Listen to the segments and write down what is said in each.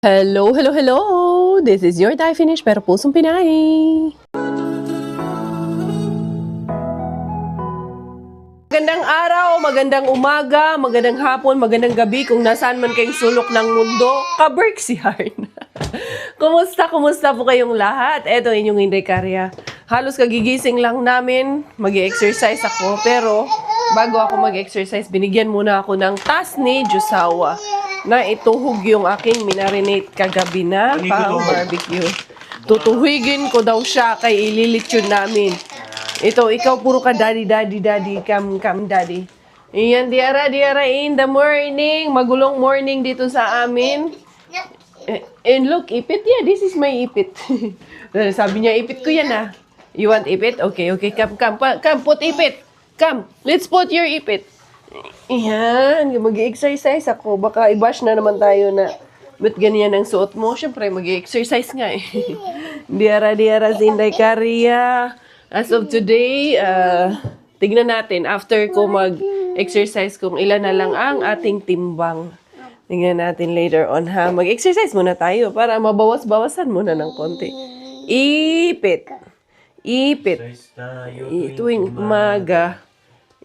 Hello, hello, hello! This is your Thai Finish pero pusong Pinay. Magandang araw, magandang umaga, magandang hapon, magandang gabi kung nasaan man kayong sulok ng mundo. Ka-Berks yarn. Kumusta po kayong lahat? Eto inyong Inday Karya. Halos kagigising lang namin, mag-exercise ako. Pero bago ako mag-exercise, binigyan muna ako ng tas ni Jusawa na ituhog yung aking minarinate kagabi na pang barbecue. Tutuhigin ko daw siya kay ililitsyon namin. Ito, ikaw puro ka daddy, come daddy. Iyan, Diara in the morning. Magulong morning dito sa amin. And look, ipit. Yeah, this is my ipit. Sabi niya, ipit ko yan ah. You want ipit? Okay, come, put ipit. Come, let's put your ipit. Iyan, mag-exercise ako. Baka i-bash na naman tayo na ba't ganyan ang suot mo? Siyempre, mag-exercise nga eh. Diara, Inday Karya. As of today, tignan natin after ko mag-exercise kung ilan na lang ang ating timbang. Tignan natin later on ha. Mag-exercise muna tayo para mabawas-bawasan muna ng konti. Ipit. Tuwing umaga.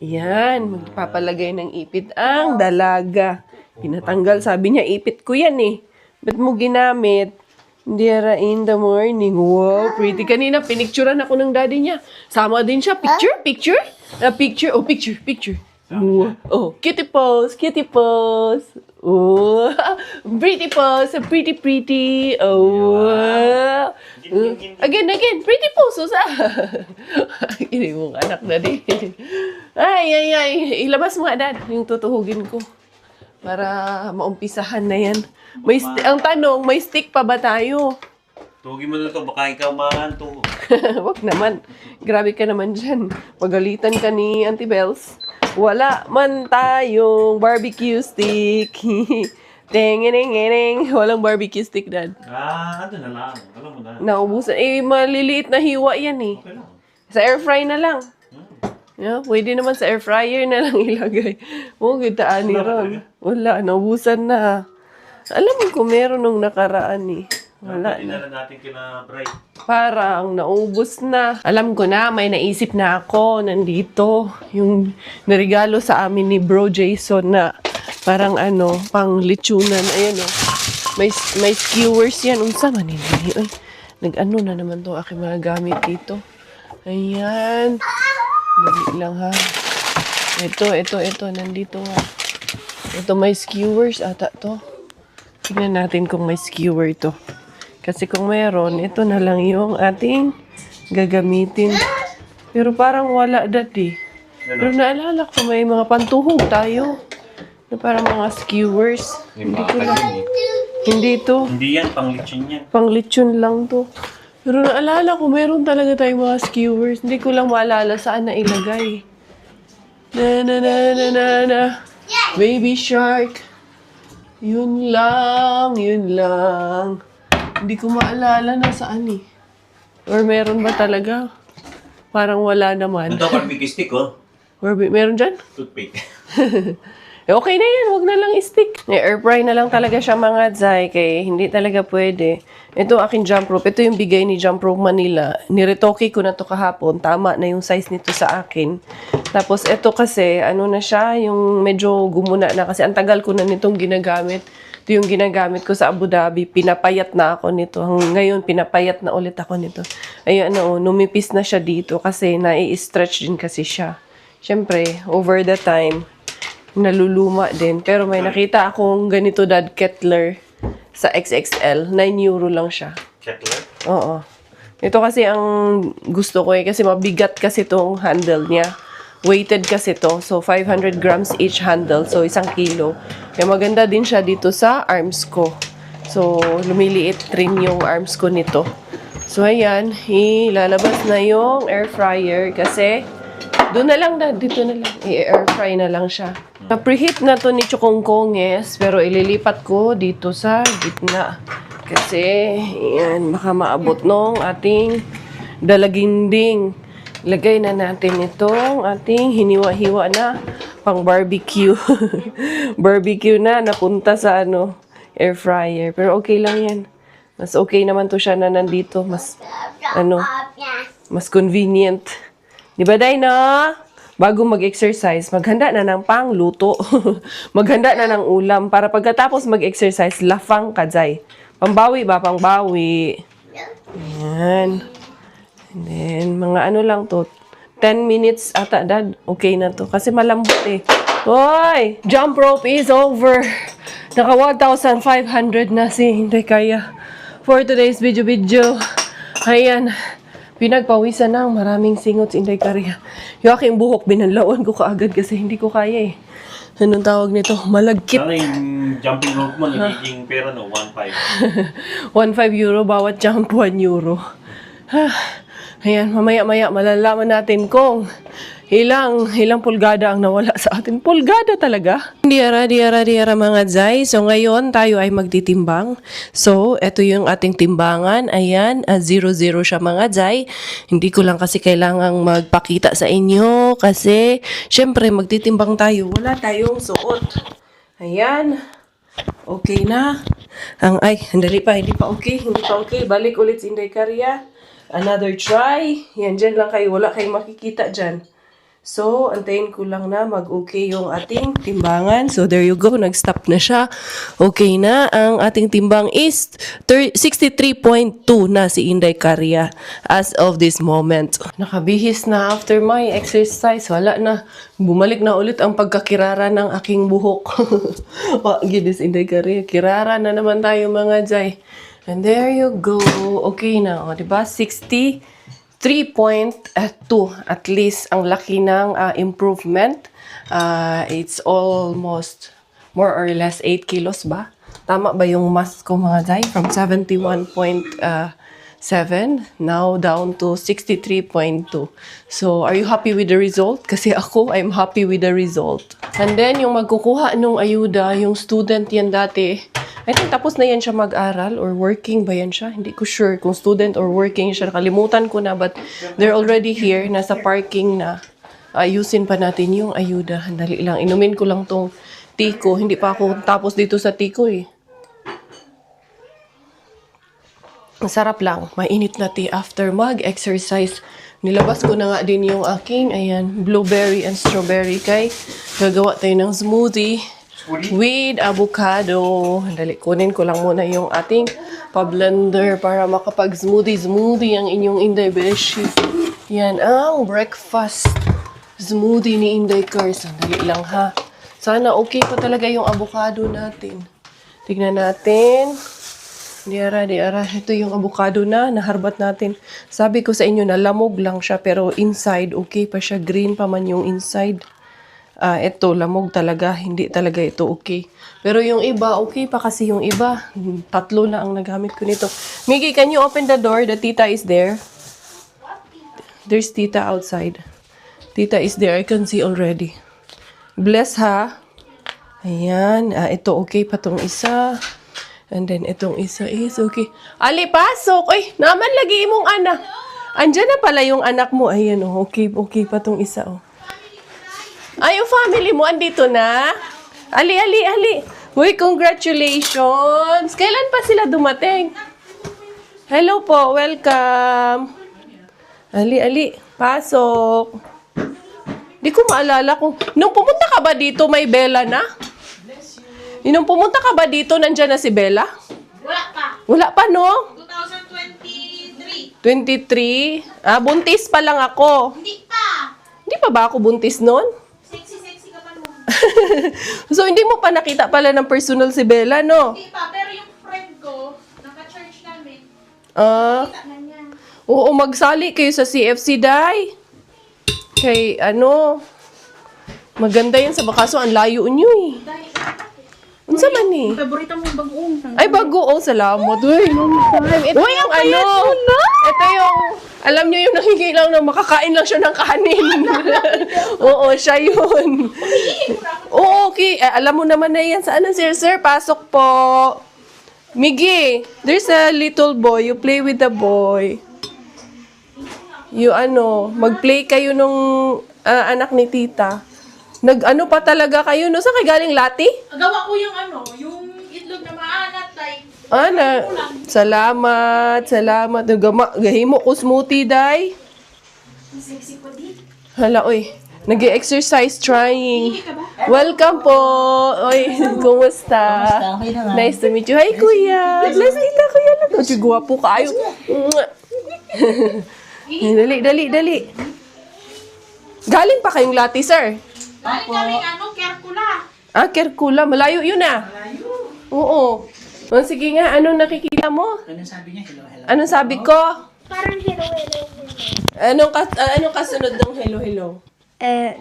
Yan, magpapalagay ng ipit ang dalaga. Pinatanggal, sabi niya, ipit ko yan eh. Ba't mo ginamit? Diara in the morning. Wow, pretty. Kanina, pinicturean ako ng daddy niya. Sama din siya. Picture? Picture. Oh, picture. Wow. Oh, cutie pose. Oh, pretty pose. Pretty. Oh, wow. Again. Pretty pose. Ini mong anak na din. Ay. Ilabas mo nga, Dad. Yung tutuhugin ko. Para maumpisahan na yan. Ang tanong, may stick pa ba tayo? Tuhugin mo na ito. Baka ikaw maanto. Wag naman. Grabe ka naman dyan. Pagalitan ka ni Auntie Bells. Wala man tayong barbecue stick. Ting. Walang barbecue stick, Dad. Ano na lang. Alam mo na. Naubusan. Maliliit na hiwa yan eh. Okay lang. Sa air fry na lang. Yeah, pwede naman sa air fryer na lang ilagay. Gitaan ni Ron. Wala, naubusan na. Alam mo kung meron nung nakaraan eh. Wala na. Dinala natin kina Bright. Parang naubos na. Alam ko na, may naisip na ako nandito. Yung narigalo sa amin ni Bro Jason na parang pang lechonan. Ayan o. May skewers yan. Unsa man hindi. Nag-ano na naman to aking mga gamit dito. Ayan. Dali lang ha. Ito. Nandito nga. Ito may skewers ata to. Tingnan natin kung may skewer to. Kasi kung mayroon, ito na lang yung ating gagamitin. Pero parang wala dati. Pero naalala ko may mga pantuhog tayo. Na parang mga skewers. Hindi ko lang. Hindi to. Hindi yan, pang lechon yan. Pang lechon lang to. Pero naalala ko, meron talaga tayong mga skewers. Hindi ko lang maalala saan na ilagay. Na. Baby shark. Yun lang. Hindi ko maalala na saan eh. Or meron ba talaga? Parang wala naman. Ito, barbecue stick, oh. Meron dyan? Toothpick. Okay na yan, wag na lang i-stick. Air fry na lang talaga siya mga Zay, kaya hindi talaga pwede. Ito aking jump rope. Ito yung bigay ni Jump Rope Manila. Niretoke ko na to kahapon. Tama na yung size nito sa akin. Tapos ito kasi, na siya, yung medyo gumuna na. Kasi ang tagal ko na nitong ginagamit. Ito yung ginagamit ko sa Abu Dhabi. Pinapayat na ako nito. Ngayon, pinapayat na ulit ako nito. Ayun, numipis na siya dito kasi nai-stretch din kasi siya. Siyempre, over the time, naluluma din. Pero may nakita akong ganito, Dad, Kettler sa XXL. 9 euro lang siya. Kettler? Oo. Ito kasi ang gusto ko eh. Kasi mabigat kasi itong handle niya. Weighted kasi to. So, 500 grams each handle. So, 1 kilo. Kaya maganda din siya dito sa arms ko. So, lumiliit rin yung arms ko nito. So, ayan. Ilalabas na yung air fryer kasi doon na lang, dito na lang. I-air fry na lang siya. Na-preheat na to ni Chukongkonges, pero ililipat ko dito sa gitna. Kasi, yan, baka maabot nung ating dalaginding. Lagay na natin itong ating hiniwa-hiwa na pang barbecue. Barbecue na, napunta sa air fryer. Pero okay lang yan. Mas okay naman to siya na nandito. Mas, mas convenient. Di ba, Dina? Bago mag-exercise, maghanda na ng pangluto. Maghanda na ng ulam. Para pagkatapos mag-exercise, lafang kajay. Pambawi ba? Pangbawi. Ayan. And then, mga ano lang to. 10 minutes ata, Dad. Okay na to. Kasi malambot eh. Hoy! Jump rope is over. Naka 1,500 na si Hindi Kaya. For today's video. Ayan. Pinagpawisan ng maraming singot si Inday Kaya. Yung aking buhok, binanlawan ko kaagad kasi hindi ko kaya eh. Anong tawag nito? Malagkit. Sana yung jumping rope mo, nagiging pera no, 1.5. 1.5 euro bawat jump, 1 euro. Ayan, mamaya-maya malalaman natin kung ilang pulgada ang nawala sa atin. Pulgada talaga. Diara mga zay. So ngayon tayo ay magtitimbang. So ito yung ating timbangan. Ayan, 0-0 siya mga zay. Hindi ko lang kasi kailangang magpakita sa inyo kasi syempre magtitimbang tayo. Wala tayong suot. Ayan. Okay na. Hindi pa okay. Balik ulit si Inday Kaya. Another try. Yan, dyan lang kayo. Wala kayong makikita dyan. So, antayin ko lang na mag-okay yung ating timbangan. So, there you go. Nag-stop na siya. Okay na. Ang ating timbang is 63.2 na si Inday Kaya as of this moment. Nakabihis na after my exercise. Wala na. Bumalik na ulit ang pagkakirara ng aking buhok. Gidis Inday Kaya. Kirara na naman tayo mga jay. And there you go. Okay na. O, diba? 63.2 at least ang laki ng improvement. It's almost more or less 8 kilos ba? Tama ba yung mass ko mga zay? From 71.7 now down to 63.2. So, are you happy with the result? Kasi ako, I'm happy with the result. And then, yung magkukuha nung ayuda, yung student yan dati, I think tapos na yan siya mag-aral or working ba yan siya? Hindi ko sure kung student or working siya. Nakalimutan ko na but they're already here. Nasa parking na. Ayusin pa natin yung ayuda. Dali lang. Inumin ko lang tong tiko. Hindi pa ako tapos dito sa tiko eh. Masarap lang. Mainit na tea after mag-exercise. Nilabas ko na nga din yung aking, ayan, blueberry and strawberry kay gagawa tayo ng smoothie. With avocado. Dali, kunin ko lang muna yung ating pa-blender para makapag-smoothie ang inyong Inday Beshi. Yan ang breakfast smoothie ni Inday Cars. Dali lang ha. Sana okay pa talaga yung avocado natin. Tignan natin. Diara. Ito yung avocado na naharbat natin. Sabi ko sa inyo na lamog lang siya pero inside okay pa siya. Green pa man yung inside. Ito, lamog talaga. Hindi talaga ito okay. Pero yung iba, okay pa kasi yung iba. 3 na ang nagamit ko nito. Miggy, can you open the door? The tita is there. There's tita outside. Tita is there. I can see already. Bless ha. Ayan. Ito, okay pa tong isa. And then, itong isa is okay. Ali, pasok! Ay, naman lagi imong anak. Andyan na pala yung anak mo. Ayan, oh, okay pa tong isa, oh. Ay, yung family mo, andito na? Ali. Uy, congratulations! Kailan pa sila dumating? Hello po, welcome. Ali, pasok. Di ko maalala kung... Nung pumunta ka ba dito, may Bella na? Nung pumunta ka ba dito, nandyan na si Bella? Wala pa, no? 2023. 23? Buntis pa lang ako. Hindi pa. Hindi pa ba ako buntis noon? Sexy ka pa nun. So, hindi mo pa nakita pala ng personal si Bella, no? Hindi pa, pero yung friend ko, naka-church namin. Kita na niya. Oo, magsali kayo sa CFC, Day. Kay, maganda yan sa bakaso. Ang layo nyo, eh. Unsa man, eh? Paborito mong bagoong. Ay, bago. Salamat. Uy, ito yung ito yung, alam nyo yung nangigilang na makakain lang siya ng kanin. Oo, siya yun. Oo, okay. Alam mo naman na yan. Saan sir? Pasok po. Miggy, there's a little boy. You play with the boy. Mag-play kayo nung anak ni tita. Nag-ano pa talaga kayo, no? Saan kayo galing, Lati? Gawa ko yung yung itlog na Ana, salamat. Gahimo ko smoothie, day. Hala, oy. Nag-exercise trying. Welcome po. Oy, kumusta? Okay na nga. Nice to meet you. Hi, kuya. Bless tita, kuya lang. Oy, gwapo kayo. Dali. Galing pa kayong lati, sir? Galing kami, Kerkula. Kerkula. Malayo yun ah. Oo. O, sige nga, anong nakikita mo? Anong sabi niya? Hello, hello. Anong sabi ko? Parang hello. Anong kasunod ng hello?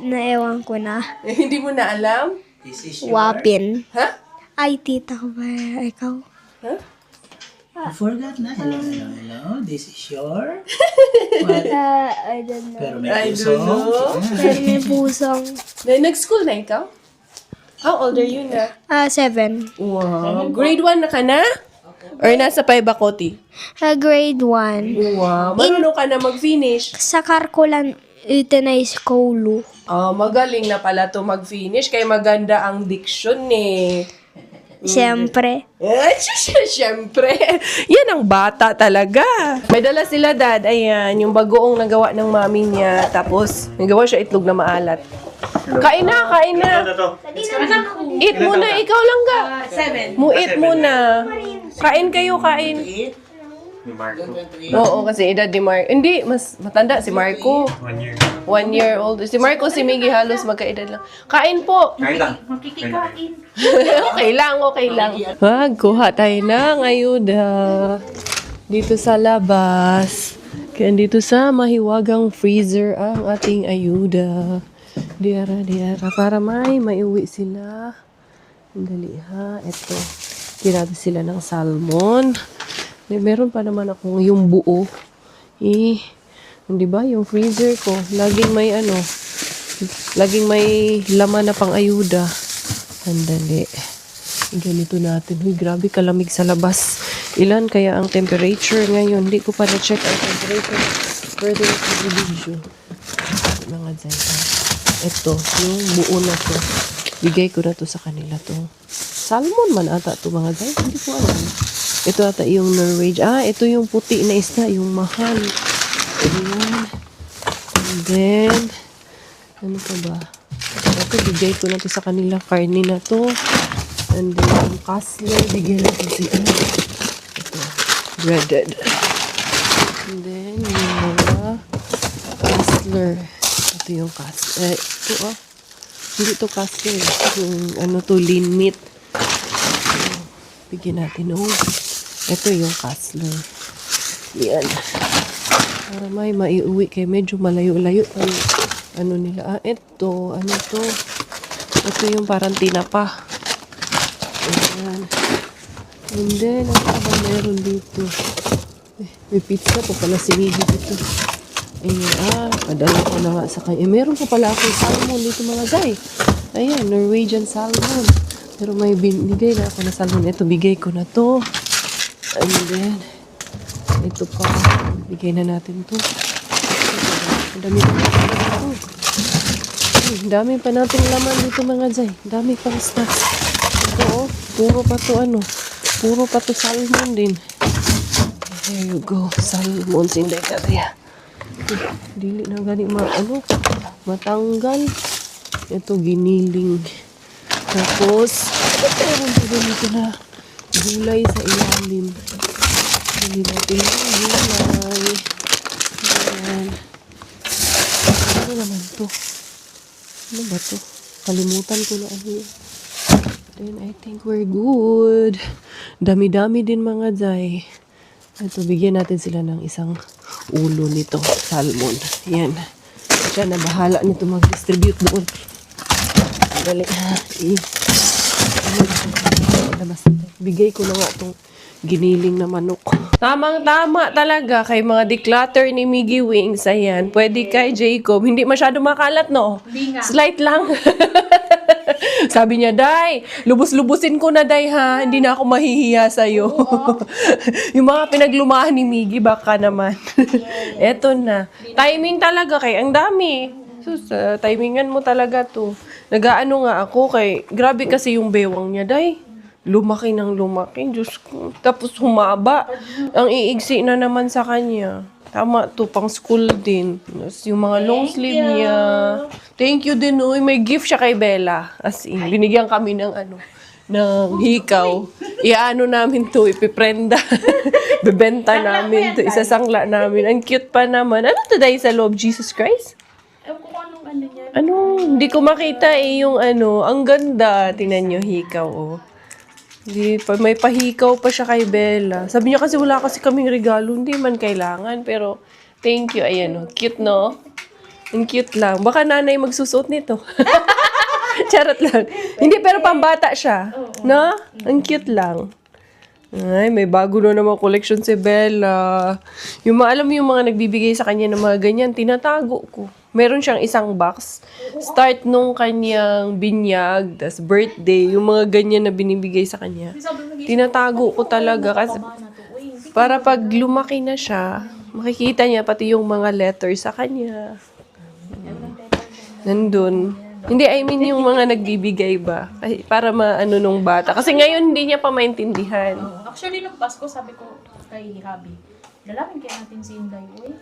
Naewan ko na. Hindi mo na alam? This is your... Wapin. Ha? Ay, tita ko ba? Ikaw? Ha? I forgot na. Hello, hello, hello. This is your... What? I don't know. Pero may I puso. don't know. Pero may pusong. Nag-school na ikaw? How old are you na? 7. Wow. Grade 1 na ka na? Or nasa Paibakoti? Grade 1. Wow. Marunong ka na mag-finish? Sa Karkulan, Itinay School. Magaling na pala to mag-finish. Kaya maganda ang diction eh. Siyempre. Siyempre. Yan ang bata talaga. May dala sila, dad. Ayan, yung bagoong nagawa ng mami niya. Tapos, nagawa siya itlog na maalat. Kain na. Ano to? Eat muna, ikaw lang ga. 7. Eat muna. Kain kayo. Ni Marco. Oo, kasi edad ni Marco. Hindi, mas matanda si Marco. 1 year. 1 year old. Si Marco, si Miggy halos magkaedad lang. Kain po. Kain lang. Okay lang. Kuha tayo ng ayuda. Dito sa labas. Kaya dito sa mahiwagang freezer ang ating ayuda. Diara. Para may maiuwi sila. Dali ha. Ito. Tirado sila ng salmon. Meron pa naman akong yung buo. Di ba? Yung freezer ko. Laging may laman na pang ayuda. Sandali. Ganito natin. Huy, grabe kalamig sa labas. Ilan kaya ang temperature ngayon? Hindi ko pa na-check ang temperature. Further sa video. Mga dyan. Ito, yung buo na to. Bigay ko na to sa kanila to. Salmon man ata to mga dyan. Hindi ko alam. Ito ata yung Norwegian. Ito yung puti na isda. Yung mahal. Ayan. And then, ano pa ba? Ito, bigay ko na to sa kanila. Karne na to. And then, yung kasler, bigay na to si ito. Breaded. And then, yung mga kasler. Ito yung kasler. Ito, hindi to kasler. Yung, ano to, lean meat. Bigyan natin, ito yung kasler. Yan. Para may maiuwi kayo. Medyo malayo-layo. Ano nila? Ito. Ano to? Ito yung parang tinapa. Ayan. And then, ano pa ba meron dito? May pizza pa pala si Miggy dito. Ayan. Padala ko na nga sa kanya. Meron pa pala akong salmon dito mga guy. Ayan. Norwegian salmon. Pero may binigay na ako na salmon. Ito, bigay ko na to. And then, ito pa. Bigay na natin to. Ang dami pa natin ito. Ang dami pa natin laman dito mga jay. Dami pang snacks. Ito puro pa to Puro pa to salmon din. There you go. Salmon sinday ka kaya. Dili na gani matanggal. Ito giniling. Tapos, meron pa dito na gulay sa ilalim. Hindi natin yung gulay. Ayan. Ano naman to? Ano ba to? Kalimutan ko na ano yun. Then, I think we're good. Dami-dami din mga jay. Ito, bigyan natin sila ng isang ulo nito. Salmon. Yan. Siya na bahala nito mag-distribute doon. Dali. Bigay ko na nga itong giniling na manok. Tamang-tama talaga kay mga declutter ni Miggy Wings. Ayan. Pwede kay Jacob. Hindi masyado makalat, no? Slight lang. Sabi niya, Day, lubos-lubusin ko na, Day, ha? Hindi na ako mahihiya sa'yo. Yung mga pinaglumahan ni Miggy, baka naman. Eto na. Timing talaga kay ang dami. Sus, timingan mo talaga to. Nag-aano nga ako kay, grabe kasi yung bewang niya, Day. lumaki ng lumaki. Diyos ko. Tapos humaba. Ang iigsi na naman sa kanya. Tama to, pang school din. Tapos yung mga long sleeve niya. Thank you din, uy. May gift siya kay Bella. As in, binigyan kami ng ng hikaw. Iaano namin to, ipiprenda. Bebenta namin to, isasangla namin. Ang cute pa naman. Ano to dahil sa loob, Jesus Christ? Ewan ko kung anong ano niya. Ano, hindi ko makita yung ang ganda. Tingnan nyo, hikaw, oh. May pahikaw pa siya kay Bella. Sabi niya kasi wala kasi kaming regalo. Hindi man kailangan. Pero, thank you. Ayan, oh. Cute, no? Ang cute lang. Baka nanay magsusuot nito. Charot lang. Hindi, pero pambata siya. No? Ang cute lang. Ay, may bago na naman collection si Bella. Alam mo yung mga nagbibigay sa kanya ng mga ganyan, tinatago ko. Meron siyang isang box. Start nung kanyang binyag, tas birthday, yung mga ganyan na binibigay sa kanya. Tinatago ko talaga kasi para pag lumaki na siya, makikita niya pati yung mga letters sa kanya. Nandun. Hindi, I mean yung mga nagbibigay ba? Para maano nung bata. Kasi ngayon hindi niya pa maintindihan. Actually, nung Pasko, sabi ko kay Habi, lalapin kaya natin si Inday, uy.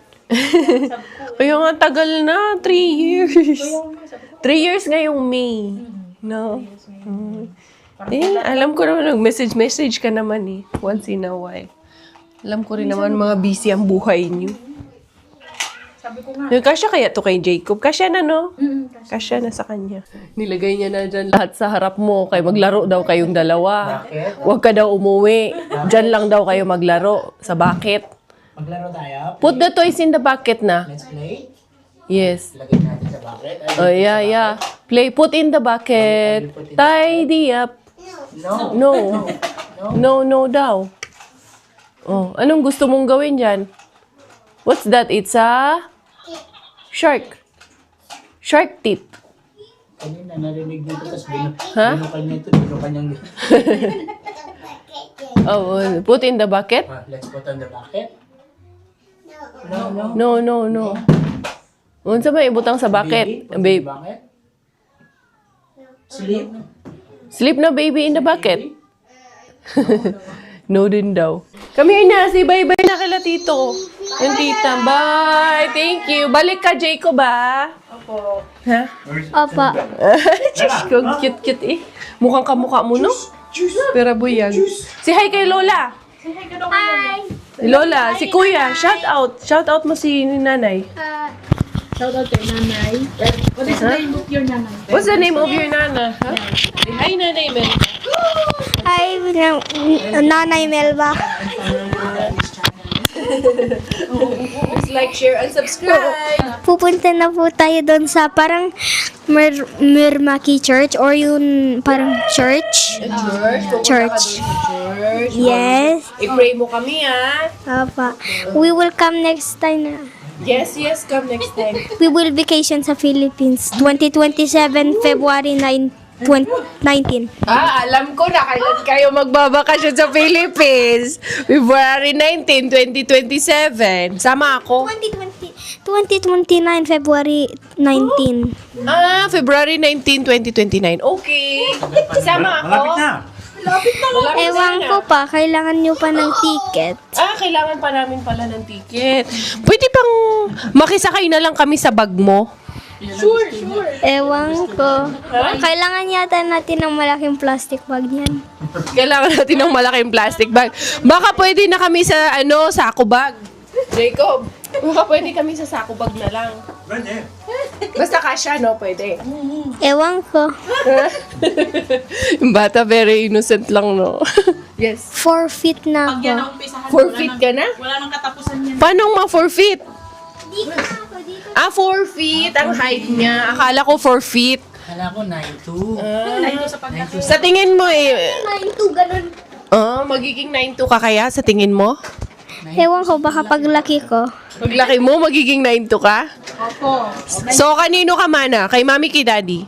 Sabi ko, Kaya nga tagal na, 3 years. sabi ko, 3 years ngayong May. No? Alam ko naman, nag-message ka naman eh. Once in a while. Alam ko rin naman mga busy ang buhay niyo. sabi ko nga, Kasya kaya to kay Jacob? Kasya na, no? kasi Kasya na sa kanya. Nilagay niya na dyan lahat sa harap mo. Kaya maglaro daw kayong dalawa. Bakit? Huwag ka daw umuwi. Dyan lang daw kayo maglaro. Sa bucket. Maglaro tayo. Put the toys in the bucket na. Let's play. Yes. Lagay natin sa bucket. Oh, yeah. Play. Put in the bucket. Tidy up. No. No daw. Oh, anong gusto mong gawin dyan? What's that? It's a shark. Shark tip. Kanina narinig dito, tapos Ha? binukan niya ito, binukan niyang... Oh, put in the bucket? Let's put on the bucket. No. No. Unsa ba ibutang sa bucket? Put on the Babe. bucket. Sleep. Sleep na baby in the bucket. No din daw. Come here na, say bye-bye na kala tito. Yung tita, bye. Thank you. Balik ka, Jacob, ba? Opo. Ha? Opa. Diyos ko, cute eh. Mukhang kamukha mo, no? Pero buyag. Si hi kay Lola. Hi. Lola, si Kuya, shout out. Shout out mo si nanay. Shout out kay Nanay. What is the name of your Nanay? What's the name of your nana? Huh? Hi, Nanay Mel. Hi, Nanay Melba. Please like, share, and subscribe. Pupunta na po tayo doon sa parang Mirmaki Church or yung parang church. Church. Yes. I-pray mo kami, ha? Opa. We will come next time na. Yes, come next time. We will vacation sa Philippines. 2027, February 19. Alam ko na kailan kayo magbabakasyon sa Philippines. February 19, 2027. Sama ako. 2029, February 19. February 19, 2029. Okay. Sama ako. Malapit na. Malapit Ewan na. ko pa, kailangan nyo pa ng ticket. Kailangan pa namin pala ng ticket. Pwede bang makisakay na lang kami sa bag mo? Sure. Ewan ko. Kailangan yata natin ng malaking plastic bag niyan. Kailangan natin ng malaking plastic bag. Baka pwede na kami sa sako bag. Jacob, baka pwede kami sa sako bag na lang. Pwede. Basta kasya, no? Pwede. Ewan ko. Yung bata, very innocent lang, no? Yes. 4 feet na Pag yan ako. ang umpisahan, Forfeit ka na? wala nang katapusan yan. Paano ma-forfeit? Dito na ako, dito. 4 feet ang height niya. Akala ko 4 feet. Kala ko 9'2". Nandito sa pagkakita. Sa tingin mo, 9'2", ganun. magiging 9'2 ka kaya sa tingin mo? Ewan ko, baka paglaki ko. Paglaki mo, magiging 9'2 ka? Opo. So, kanino ka mana? Kay mami, kay daddy?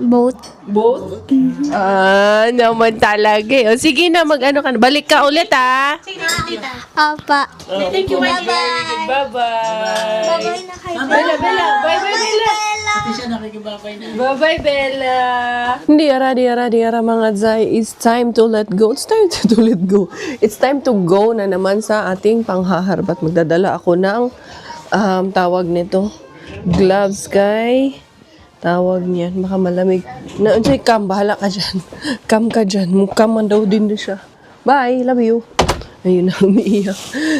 Both. Both? Ah, naman talaga eh. O, sige na, mag-ano ka na. Balik ka ulit, ha? Apa. Thank you, Bye. Bye-bye. Bye-bye na kayo. Bella. Bye-bye, Bella. Pati siya nakikibabay na. Bye-bye, Bella. Diara, mga Zay. It's time to let go. It's time to let go. It's time to go na naman sa ating panghaharbat. Magdadala ako ng tawag nito. Gloves, kay tawag niyan. Baka malamig. Unsay cam, bahala ka dyan. Cam ka dyan. Mukam man daw din na siya. Bye, love you. Ayun na, umiiyak.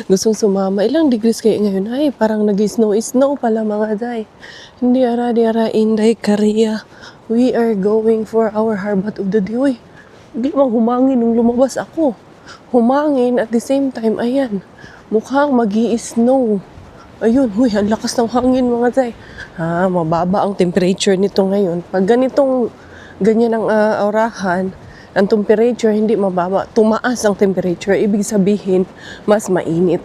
Gustong sumama. Ilang degrees kayo ngayon? Ay, parang nag-snow. Snow pala mga Day. Hindi ara, Inday, Korea. We are going for our harbat of the day. Uy, hindi mang humangin nung lumabas ako. Humangin at the same time, ayan, mukhang magi-snow. Ayun, huy, ang lakas ng hangin mga Day. Mababa ang temperature nito ngayon. Pag ganyan ang aurahan, ang temperature hindi mababa, tumaas ang temperature, ibig sabihin, mas mainit.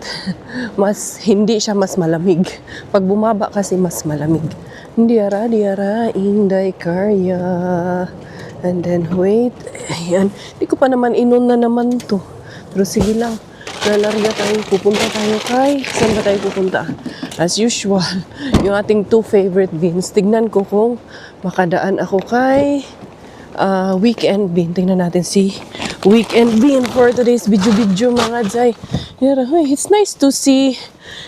Hindi siya mas malamig. Pag bumaba kasi mas malamig. Diara, Inday, Korea. And then, wait. Ayan. Hindi ko pa naman inon na naman to. Pero sige lang. Lalarga tayo. Pupunta tayo kay... Saan ba tayo pupunta? As usual, yung ating 2 favorite beans. Tignan ko kung makadaan ako kay... Weekend Bean. Tingnan natin si Weekend Bean for today's video mga Zay. It's nice to see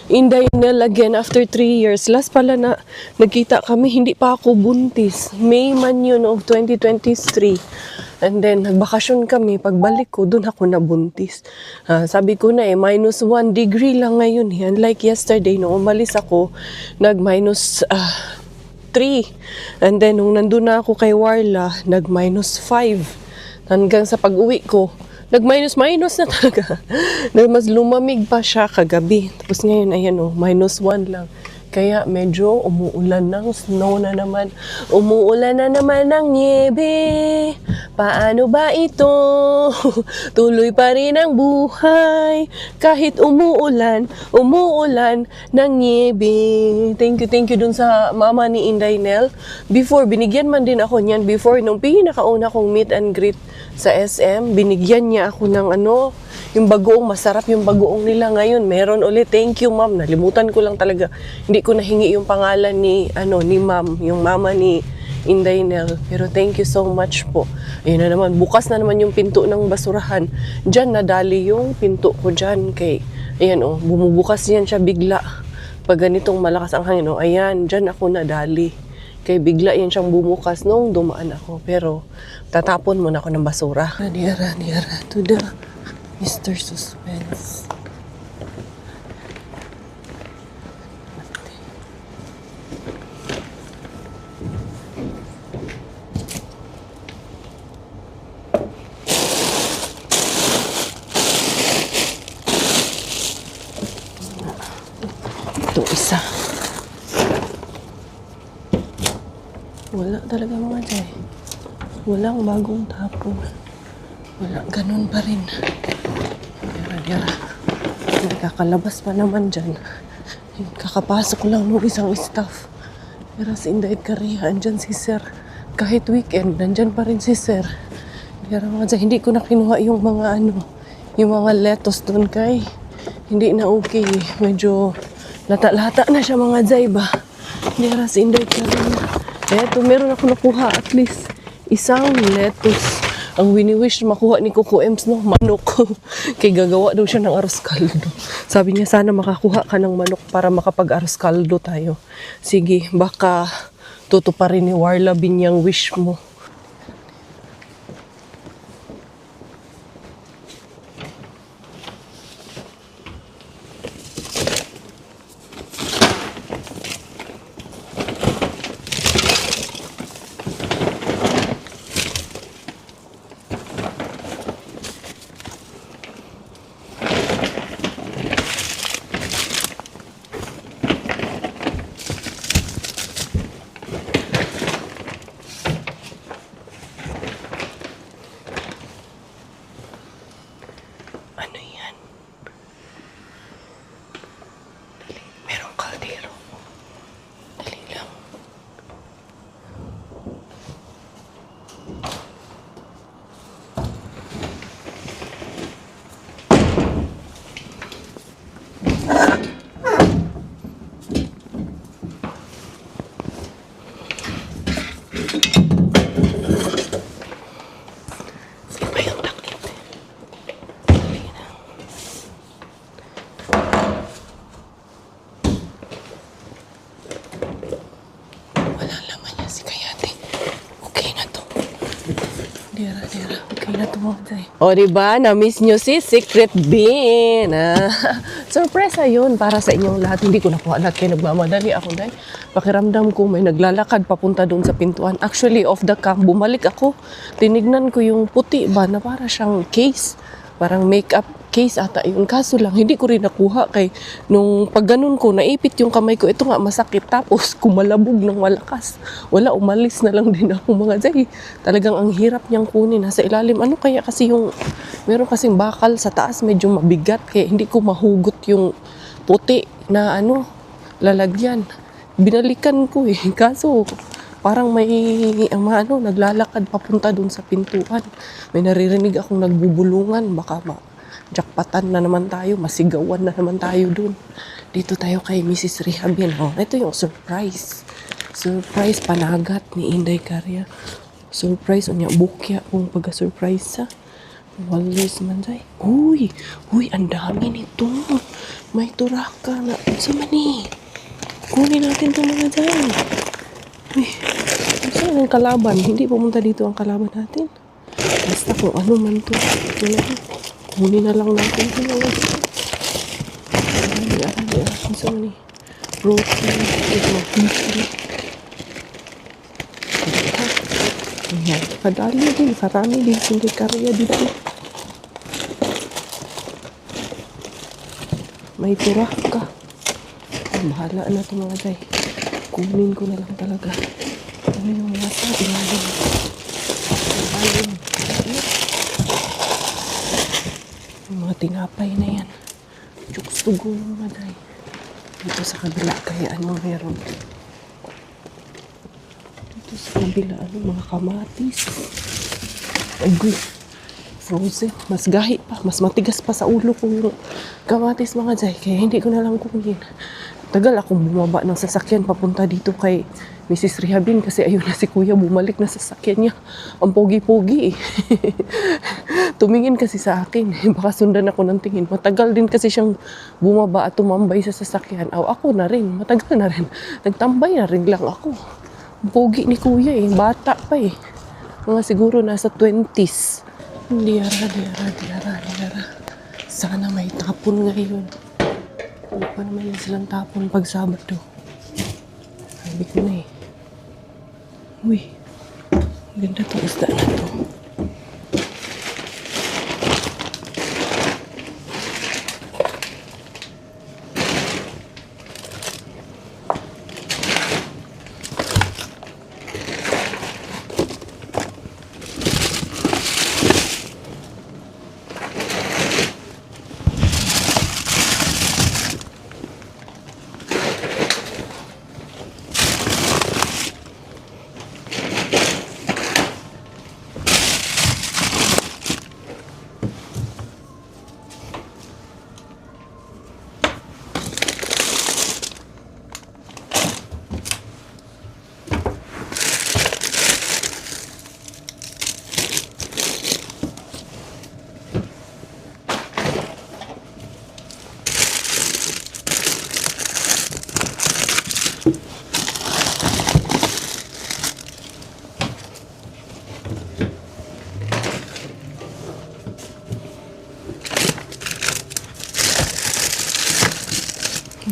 Inday Nel again after 3 years. Last pala na nagkita kami, hindi pa ako buntis. May man yun of 2023. And then, nagbakasyon kami. Pagbalik ko, doon ako nabuntis. Sabi ko na -1 degree lang ngayon. Unlike yesterday, nung umalis ako, nag-3. And then, nung nandun na ako kay Warla, nag-5. Hanggang sa pag-uwi ko, nag-minus na talaga. Mas lumamig pa siya kagabi. Tapos ngayon, ayan -1 lang. Kaya medyo umuulan ng snow na naman. Umuulan na naman ng niebe. Paano ba ito? Tuloy pa rin ang buhay. Kahit umuulan ng niebe. Thank you dun sa mama ni Inday Nel. Before, binigyan man din ako niyan. Before, nung pinakauna kong meet and greet sa SM, binigyan niya ako ng yung bagoong, masarap yung bagoong nila ngayon. Meron ulit. Thank you, ma'am. Nalimutan ko lang talaga. Hindi ko nahingi yung pangalan ni ma'am, yung mama ni Inday Nel. Pero thank you so much po. Ayun na naman. Bukas na naman yung pinto ng basurahan. Diyan nadali yung pinto ko dyan. Ayan bumubukas yan siya bigla. Pag ganitong malakas ang hangin, ayan, dyan ako nadali. Bigla yan siyang bumukas nung dumaan ako. Pero tatapon muna ako ng basura. Diara, to the Mr. Suspense. Ito isa. Wala talaga mga Jay. Walang bagong tapon. Wala, ganun pa rin. Nagkakalabas pa naman dyan. Kakapasok lang ng isang staff. Pero si Inday Korea, andyan si Sir. Kahit weekend, nandyan pa rin si Sir. Pero mga dyan, hindi ko na kinuha yung mga yung mga lettuce doon kay hindi na okay. Medyo lata-lata na siya mga Jay ba. Pero si Inday Korea. Eto, meron ako nakuha at least isang lettuce. Ang wini-wish makuha ni Coco Ems, manok. Kay gagawa daw siya ng arroz caldo. Sabi niya, sana makakuha ka ng manok para makapag-arroz caldo tayo. Sige, baka tutuparin ni Warla binyang wish mo. ito mga day. O, diba? Na-miss nyo si Secret Bean. Surprise yun para sa inyong lahat. Hindi ko nakuha lahat kaya nagmamadali ako dahil pakiramdam ko may naglalakad papunta doon sa pintuan. Actually, off the cam, bumalik ako. Tinignan ko yung puti ba na para siyang case. Parang makeup case ata yun. Kaso lang, hindi ko rin nakuha kay nung pag ganun ko, naipit yung kamay ko. Ito nga, masakit. Tapos, kumalabog ng malakas. Wala, umalis na lang din ako mga day. Talagang ang hirap niyang kunin. Nasa ilalim. Ano kaya kasi yung, meron kasing bakal sa taas, medyo mabigat. Kaya hindi ko mahugot yung puti na lalagyan. Binalikan ko eh. Kaso, parang may naglalakad papunta dun sa pintuan. May naririnig akong nagbubulungan. Baka jackpatan na naman tayo, masigawan na naman tayo dun. Dito tayo kay Mrs. Rehabin. Ito yung surprise. Surprise panagat ni Inday Carya. Surprise, bukya kung pagka-surprise sa. Walis man day. Uy, ang dami nito. May turaka na. Sa mani. Kunin natin ito mga day. Uy, saan ang kalaban? Hindi pumunta dito ang kalaban natin. Basta kung ano man to. Ito na ito. Kunin na lang natin ito mga day. Saan ni? Protein. Ito. Ayan. Kadali din. Karami din. Hindi karya dito. May turak ka. Bahala na ito mga day. Kunin ko na lang talaga. Ano yung nasa ilalim? Yung mga tinapay na yan. Tsuks-tugo mga day. Dito sa kabila kaya meron. Dito sa kabila mga kamatis. Ay, frozen. Mas gahi pa. Mas matigas pa sa ulo ko yung kamatis mga day. Kaya hindi ko na lang kunin. Tagal akong bumaba ng sasakyan papunta dito kay Mrs. Rehabin kasi ayun na si Kuya bumalik na sasakyan niya. Ang pogi-pogi eh. Tumingin kasi sa akin. Baka sundan ako ng tingin. Matagal din kasi siyang bumaba at tumambay sa sasakyan. Ako na rin. Matagal na rin. Nagtambay na rin lang ako. Ang pogi ni Kuya eh. Bata pa eh. Mga siguro nasa 20s. Diyara. Sana may tapon ngayon. Hindi pa naman yung silang tapon pag Sabado. Sabi ko na eh. Uy, ganda itong isda na to.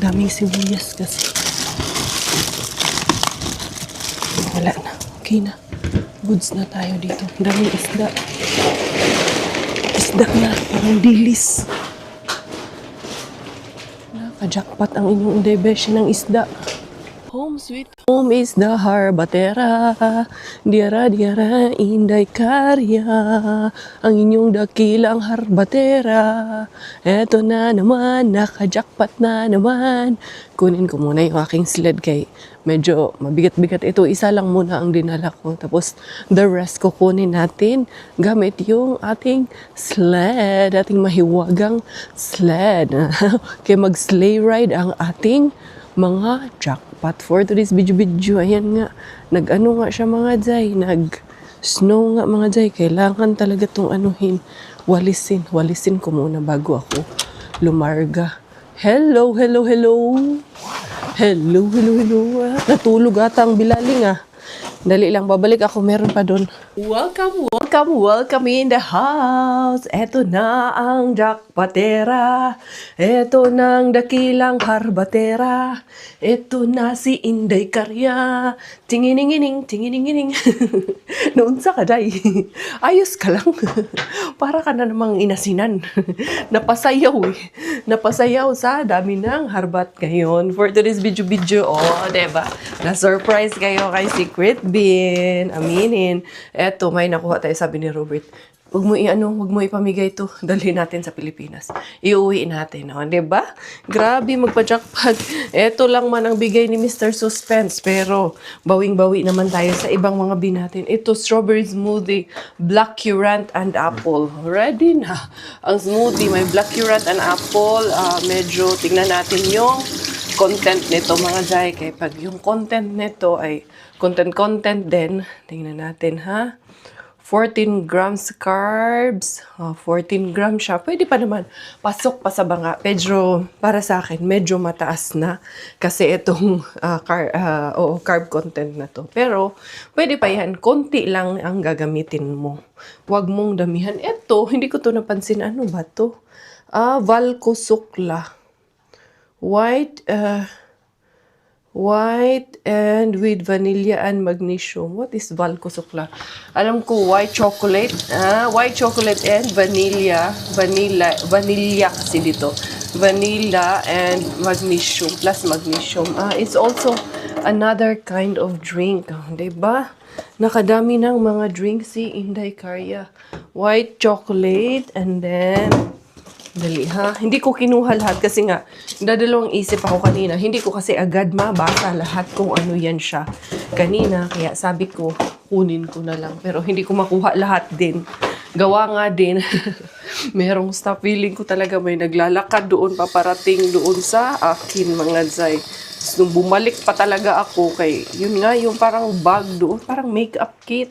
Daming sibuyas kasi. Wala na. Okay na. Goods na tayo dito. Daming isda. Isda na. Parang dilis. Naka-jackpot ang inyong debeshi ng isda. Home sweet home is the Harbatera. Diara, Inday Carya. Ang inyong dakilang Harbatera. Eto na naman, naka-jackpot na naman. Kunin ko muna yung aking sled kay medyo mabigat-bigat. Ito, isa lang muna ang dinala ko. Tapos, the rest kukunin natin gamit yung ating sled. Ating mahiwagang sled. Kaya mag-sleigh ride ang ating mga jackpot for today's video. Ayan nga, nag-ano nga siya mga jay, nag-snow nga mga jay. Kailangan talaga itong walisin ko muna bago ako lumarga. Hello. Natulog ata ang bilaling Dali lang, babalik ako. Meron pa doon. Welcome in the house. Eto na ang jackpotera. Eto na ang dakilang harbatera. Eto na si Inday Karya. Tinginingining. Noon sa kaday. Ayos ka lang. Para ka na namang inasinan. Napasayaw eh. Napasayaw sa dami ng harbat ngayon. For today's video. Oh, diba? Na-surprise kayo kay Secret Bin. Aminin. Eto, may nakuha tayo, sabi ni Robert. Huwag mo ipamigay to. Dalhin natin sa Pilipinas. Iuwi natin. Oh, diba? Grabe, magpa-jackpot. Eto lang man ang bigay ni Mr. Suspense. Pero, bawing-bawi naman tayo sa ibang mga bin natin. Ito, strawberry smoothie, black currant and apple. Ready na. Ang smoothie, may black currant and apple. Medyo, tingnan natin yung content nito, mga jay. Kaya pag yung content nito ay content din, tingnan natin, ha? 14 grams carbs. 14 grams siya. Pwede pa naman. Pasok pa sa banga. Medyo, para sa akin, medyo mataas na. Kasi itong carb content na to. Pero, pwede pa yan. Konti lang ang gagamitin mo. Huwag mong damihan. Ito, hindi ko to napansin. Ano ba to? Valcosukla. White and with vanilla and magnesium. What is Valcosukla? Alam ko white chocolate. White chocolate and vanilla kasi dito. Vanilla and magnesium plus magnesium. It's also another kind of drink. Diba? Nakadami ng mga drinks si Inday Karya. White chocolate and then dali ha. Hindi ko kinuha lahat kasi nga, dadalawang isip ako kanina. Hindi ko kasi agad mabasa lahat kung ano yan siya kanina. Kaya sabi ko, kunin ko na lang. Pero hindi ko makuha lahat din. Gawa nga din. Merong stop feeling ko talaga may naglalakad doon, paparating doon sa akin mga zay. So, bumalik pa talaga ako kay, yun nga, yung parang bag doon, parang makeup kit.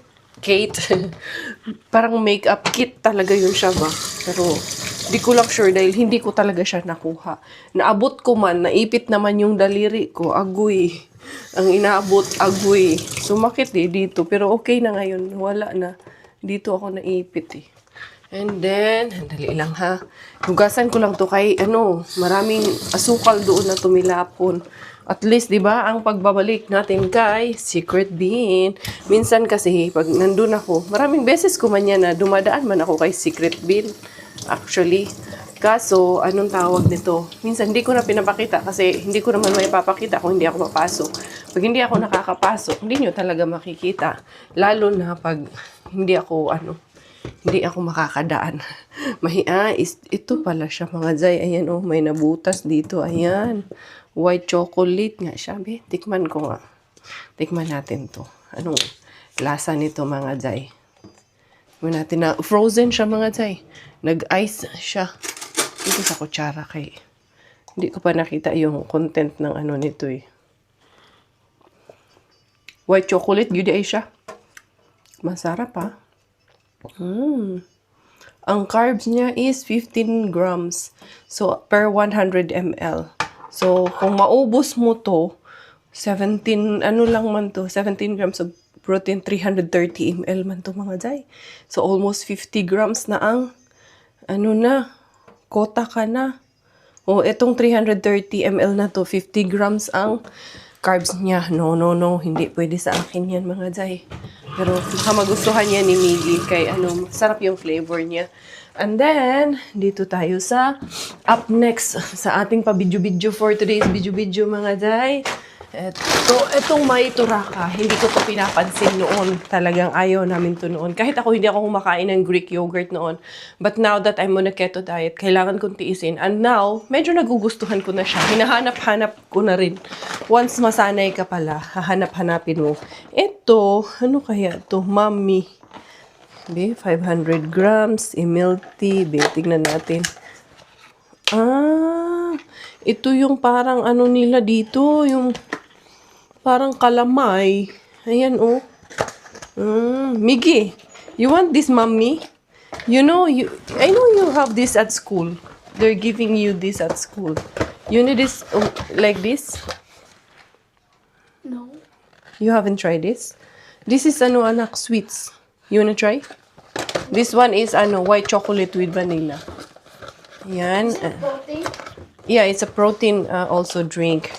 Parang makeup kit talaga yun siya ba? Pero, di ko lang sure dahil hindi ko talaga siya nakuha. Naabot ko man, naipit naman yung daliri ko. Agoy. Ang inaabot, agoy. Sumakit dito. Pero okay na ngayon. Wala na. Dito ako naipit eh. And then, dali lang ha. Hugasan ko lang to kay, maraming asukal doon na tumilapon. At least, di ba, ang pagbabalik natin kay Secret Bin. Minsan kasi, pag nandun ako, maraming beses ko man yan na dumadaan man ako kay Secret Bin. Actually, kaso, anong tawag nito? Minsan, hindi ko na pinapakita kasi hindi ko naman may papakita kung hindi ako papasok. Pag hindi ako nakakapasok, hindi nyo talaga makikita. Lalo na pag hindi ako makakadaan. Ito pala siya mga zay. Ayan may nabutas dito. Ayan. White chocolate nga siya. Tikman ko nga. Tikman natin to. Anong lasa nito mga zay? Tikman natin na frozen siya mga zay. Nag-ice siya. Dito sa kutsara kay. Hindi ko pa nakita yung content ng nito eh. White chocolate, yun ay siya. Masarap ha. Ang carbs niya is 15 grams. So, per 100 ml. So, kung maubos mo to, 17 grams of protein, 330 ml man to mga jay. So, almost 50 grams na ang kota ka na. Itong 330 ml na to, 50 grams ang carbs niya. No, hindi pwede sa akin yan mga jay. Pero baka magustuhan niya ni Miggy kay sarap yung flavor niya. And then, dito tayo sa up next sa ating pa-video-video for today's video-video mga jay. Itong may turaka, hindi ko to pinapansin noon. Talagang ayaw namin to noon. Kahit ako, hindi ako kumakain ng Greek yogurt noon. But now that I'm on a keto diet, kailangan kong tiisin. And now, medyo nagugustuhan ko na siya. Hinahanap-hanap ko na rin. Once masanay ka pala, hahanap-hanapin mo. Ito, ano kaya ito? Mami. 500 grams, milk tea. Tignan natin. Ito yung parang nila dito, yung parang kalamay. Ayan, Miggy, you want this, mommy? I know you have this at school. They're giving you this at school. You need this like this? No. You haven't tried this? This is anak, sweets. You wanna try? This one is white chocolate with vanilla. Yan. Yeah, it's a protein also drink.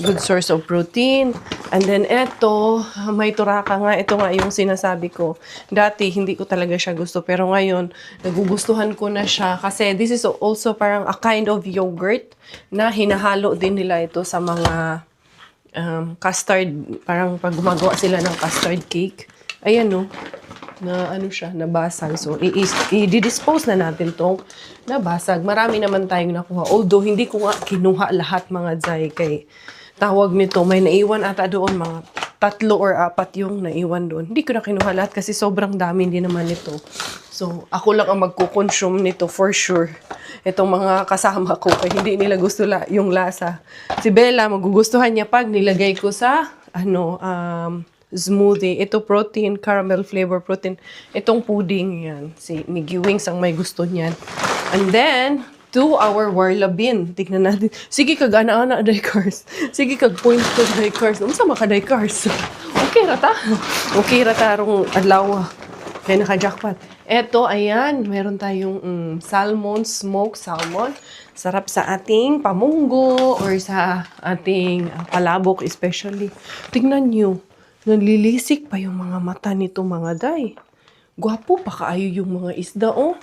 Good source of protein. And then eto, may turaka nga. Ito nga yung sinasabi ko. Dati, hindi ko talaga siya gusto. Pero ngayon, nagugustuhan ko na siya. Kasi this is also parang a kind of yogurt na hinahalo din nila ito sa mga custard. Parang pag gumagawa sila ng custard cake. Ayan no. Na siya, nabasag. So, i-dispose na natin tong nabasag. Marami naman tayong nakuha. Although, hindi ko nga kinuha lahat mga Zay kay tawag nito. May naiwan ata doon, mga 3 or 4 yung naiwan doon. Hindi ko na kinuha lahat kasi sobrang dami din naman ito. So, ako lang ang magkukonsume nito for sure. Itong mga kasama ko, kaya hindi nila gusto yung lasa. Si Bella, magugustuhan niya pag nilagay ko sa, smoothie. Ito protein, caramel flavor protein. Itong pudding yan. Si Miggy Wings ang may gusto niyan. And then, to our warlabin. Tignan natin. Sige kag ana-ana daikars. Sige kag point to daikars. Unsa maka daikars? Okay rata. Okay rata rong adlaw. Kaya naka-jackpot. Eto, ayan. Meron tayong salmon, smoked salmon. Sarap sa ating pamunggo or sa ating palabok especially. Tignan nyo. Nanlilisik pa yung mga mata nito mga day. Gwapo pa kaayo yung mga isda, oh.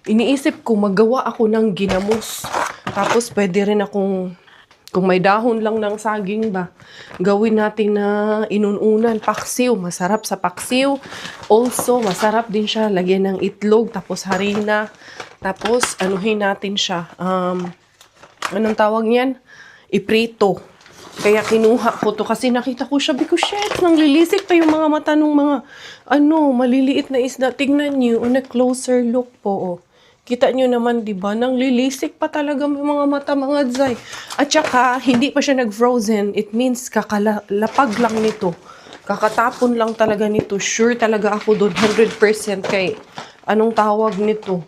Iniisip ko, magawa ako ng ginamos. Tapos, pwede rin akong, kung may dahon lang ng saging ba, gawin natin na inununan. Paksiw, masarap sa paksiw. Also, masarap din siya, lagyan ng itlog, tapos harina. Tapos, anuhin natin siya. Anong tawag niyan? Iprito. Kaya kinuha ko to kasi nakita ko siya. Because shit, nanglilisik pa yung mga mata ng mga maliliit na isda. Tignan nyo, on a closer look po. Oh. Kita nyo naman, di ba? Nanglilisik pa talaga yung mga mata, mga Zay. At saka, hindi pa siya nag-frozen. It means kakalapag lang nito. Kakatapon lang talaga nito. Sure talaga ako doon, 100% kay anong tawag nito.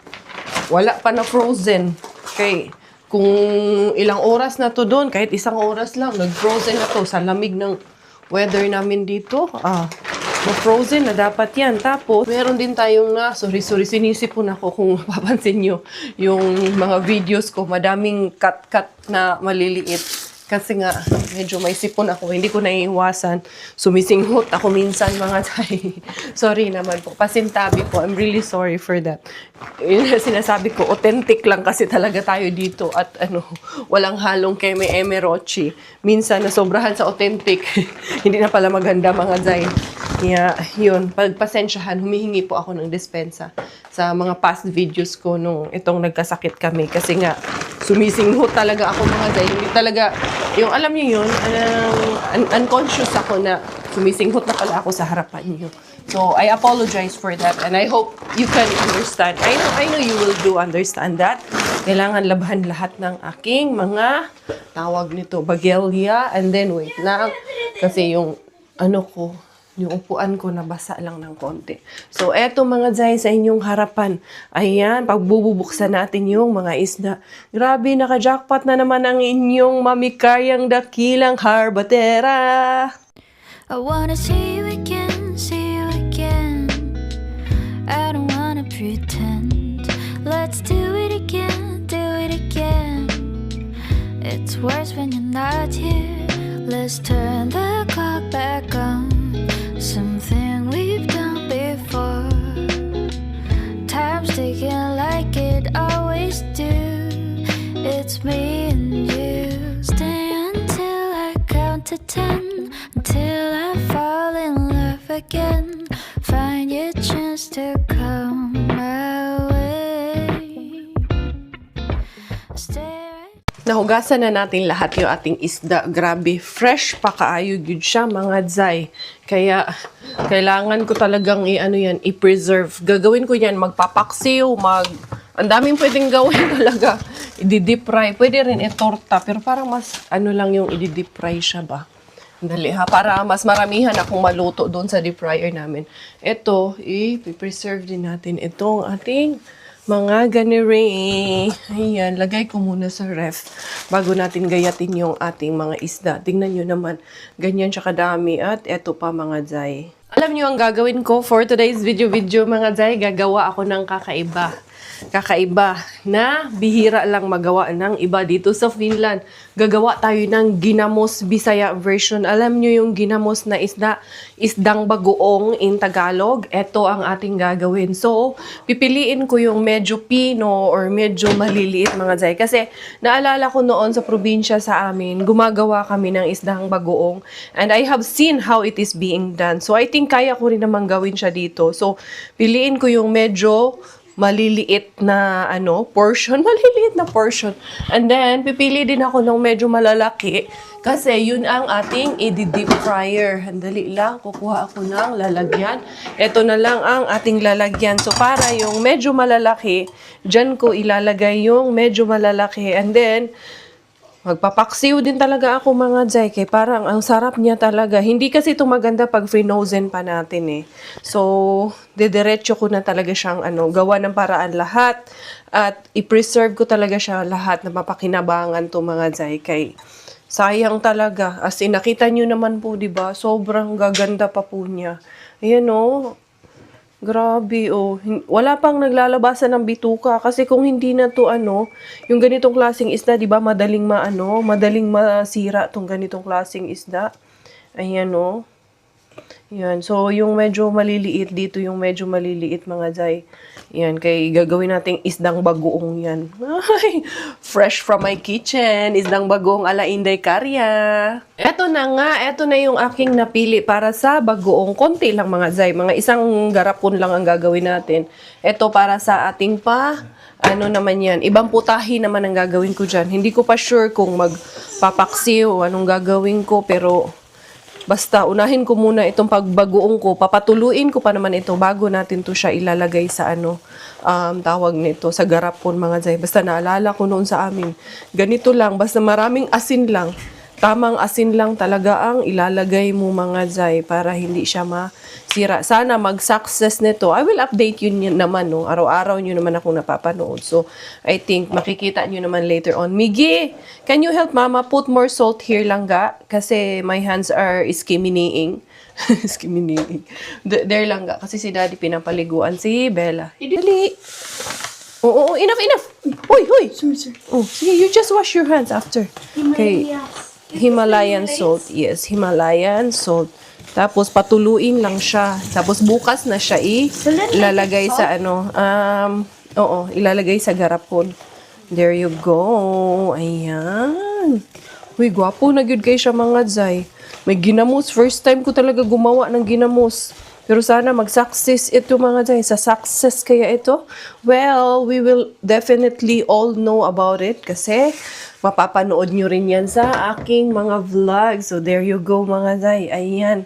Wala pa na frozen. Kay kung ilang oras na to doon, kahit 1 oras lang, nag-frozen na to sa lamig ng weather namin dito. Ma-frozen na dapat yan. Tapos, meron din tayong sorry, sinisipon ako kung mapapansin nyo yung mga videos ko. Madaming cut-cut na maliliit. Kasi nga, medyo may sipon ako. Hindi ko naiiwasan. Sumisinghot ako minsan mga Tay. Sorry naman po. Pasintabi po. I'm really sorry for that. Sinasabi ko, authentic lang kasi talaga tayo dito. At walang halong keme emerochi. Minsan, nasobrahan sa authentic. Hindi na pala maganda mga Zay. Yeah, yun. Pagpasensyahan, humihingi po ako ng dispensa sa mga past videos ko nung itong nagkasakit kami. Kasi nga, sumisinghot talaga ako mga Zay. Hindi talaga, yung alam niyo yun, unconscious ako na sumisinghot na pala ako sa harapan niyo. So, I apologize for that and I hope you can understand. I know you will do understand that. Kailangan labhan lahat ng aking mga tawag nito, bagelya. And then, wait lang. Kasi yung yung upuan ko nabasa lang ng konti. So, eto mga Zay sa inyong harapan. Ayan, pagbubuksan natin yung mga isda. Grabe, naka-jackpot na naman ang inyong mamikayang dakilang harbatera. I wanna see you again, see you again. I don't wanna pretend. Let's do it again, do it again. It's worse when you're not here. Let's turn the clock back on. Something we've done before. Time's ticking like it always do. It's me and you. Stay until I count to 10. Until I fall in love again. Find your chance to come my way. Stay right. Nahugasan na natin lahat yung ating isda. Grabe, fresh pa kaayo yun siya mga Zay. Kaya, kailangan ko talagang i-preserve. Gagawin ko yan, magpapaksiw, ang daming pwedeng gawin talaga. I-deep fry. Pwede rin itorta, pero parang mas, lang yung i-deep fry siya ba? Dali ha, para mas maramihan akong maluto doon sa deep fryer namin. Ito, i-preserve din natin itong ating mga ganire. Ayan, lagay ko muna sa ref bago natin gayatin yung ating mga isda. Tingnan nyo naman, ganyan siya kadami. At eto pa mga Zay. Alam niyo ang gagawin ko for today's video mga Zay, gagawa ako ng kakaiba. Kakaiba na bihira lang magawa ng iba dito sa Finland. Gagawa tayo ng ginamos Bisaya version. Alam niyo yung ginamos na isdang bagoong in Tagalog. Ito ang ating gagawin. So, pipiliin ko yung medyo pino or medyo maliliit mga Zay. Kasi naalala ko noon sa probinsya sa amin, gumagawa kami ng isdang bagoong. And I have seen how it is being done. So, I think kaya ko rin naman gawin siya dito. So, piliin ko yung medyo maliliit na portion, maliliit na portion. And then, pipili din ako ng medyo malalaki kasi yun ang ating i-deep fryer. Handali lang, kukuha ako ng lalagyan. Ito na lang ang ating lalagyan. So, para yung medyo malalaki, dyan ko ilalagay yung medyo malalaki. And then, magpapaksiw din talaga ako mga Zay, kay parang ang sarap niya talaga. Hindi kasi ito maganda pag frozen pa natin eh. So, didiretso ko na talaga siyang gawa ng paraan lahat. At i-preserve ko talaga siya lahat na mapakinabangan to mga Zay. Kay sayang talaga. As in, nakita nyo naman po, diba? Sobrang gaganda pa po niya. Ayan o. Grabe, oh. Wala pang naglalabasan ng bituka kasi kung hindi na to yung ganitong klaseng isda, 'di ba, madaling madaling masira tong ganitong klaseng isda. Ayan, oh. Yan. So, yung medyo maliliit dito, yung medyo maliliit mga Zay. Yan, kay gagawin nating isdang bagoong yan. Ay, fresh from my kitchen. Isdang bagoong ala Inday Karya. Eto na nga, eto na yung aking napili para sa bagoong. Konti lang mga Zay. Mga isang garapon lang ang gagawin natin. Eto para sa ating naman yan. Ibang putahe naman ang gagawin ko dyan. Hindi ko pa sure kung magpapaksiw o anong gagawin ko, pero basta, unahin ko muna itong pagbagoong ko. Papatuluin ko pa naman ito bago natin to siya ilalagay sa tawag nito, sa garapon mga Zay. Basta naalala ko noon sa amin. Ganito lang, basta maraming asin lang. Tamang asin lang talaga ang ilalagay mo mga Zay para hindi siya masira. Sana mag-success nito. I will update you naman, no? Araw-araw nyo naman akong napapanood. So, I think makikita nyo naman later on. Miggy, can you help Mama put more salt here lang ga? Kasi my hands are skimming. Skimming. There lang ga. Kasi si Daddy pinapaliguan si Bella. Dali. Oo, enough. Hoy. Oh, sige, you just wash your hands after. Okay. Himalayan salt. Yes, Himalayan salt. Tapos patuluin lang siya. Tapos bukas na siya ilalagay sa ilalagay sa garapon. There you go. Ayan. Uy, gwapo na gyud kay siya mga Zay. May ginamos. First time ko talaga gumawa ng ginamos. Pero sana mag-success ito mga Zay. Sa success kaya ito? Well, we will definitely all know about it kasi mapapanood nyo rin yan sa aking mga vlog. So, there you go mga Zay. Ayan.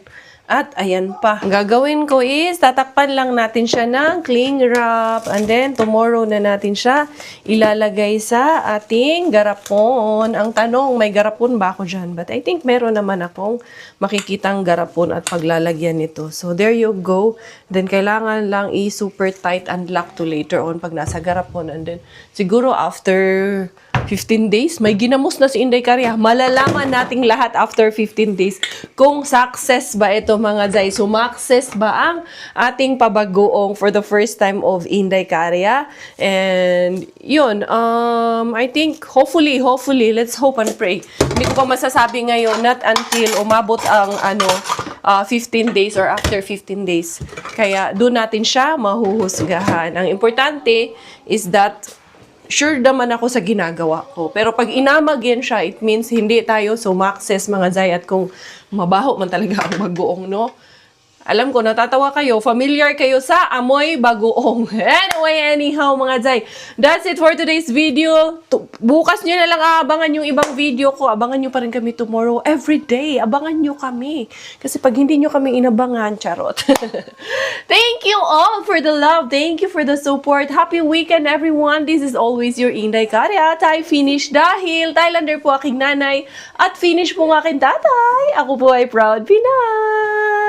At ayan pa. Ang gagawin ko is, tatakpan lang natin siya ng cling wrap. And then, tomorrow na natin siya ilalagay sa ating garapon. Ang tanong, may garapon ba ako dyan? But I think meron naman akong makikitang garapon at paglalagyan nito. So, there you go. Then, kailangan lang i-super tight and lock to later on pag nasa garapon. And then, siguro after 15 days, may ginamos na si Inday Karya. Malalaman nating lahat after 15 days kung success ba ito mga Zay. Sumakses ba ang ating pabagoong for the first time of Inday Karya. And yun, I think hopefully, let's hope and pray. Hindi ko pa masasabi ngayon, not until umabot ang 15 days or after 15 days. Kaya doon natin siya mahuhusgahan. Ang importante is that sure naman ako sa ginagawa ko. Pero pag inamag yan siya, it means hindi tayo sumakses mga Zay. At kung mabaho man talaga ang bagoong, no? Alam ko, natatawa kayo. Familiar kayo sa amoy bagoong. Anyway, anyhow mga Zay. That's it for today's video. Bukas nyo na lang aabangan yung ibang video ko. Abangan nyo pa rin kami tomorrow. Every day, abangan nyo kami. Kasi pag hindi nyo kami inabangan, charot. Thank you all for the love. Thank you for the support. Happy weekend everyone. This is always your Inday Karya. Tayo finish dahil Thailander po aking nanay. At finish po ang aking tatay. Ako po ay proud Pinay.